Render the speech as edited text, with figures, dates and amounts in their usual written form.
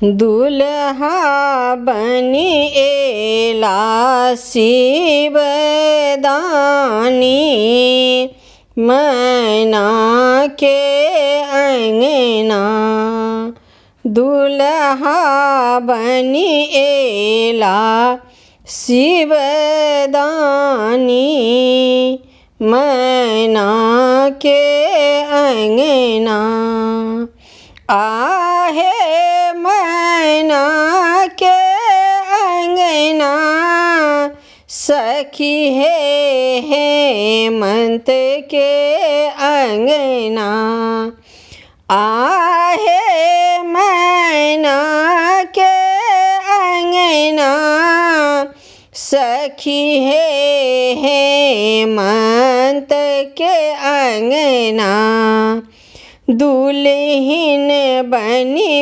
दुल्हा बनी एला शिवदानी, मैना के अंगना। दुल्हा बनी एला शिवदानी, मैना के अंगना। आहे मैना के अंगना, सखी हेमंत के अंगना। आहे मैना के अंगना, सखी हेमंत के अंगना। दुल्हन बनी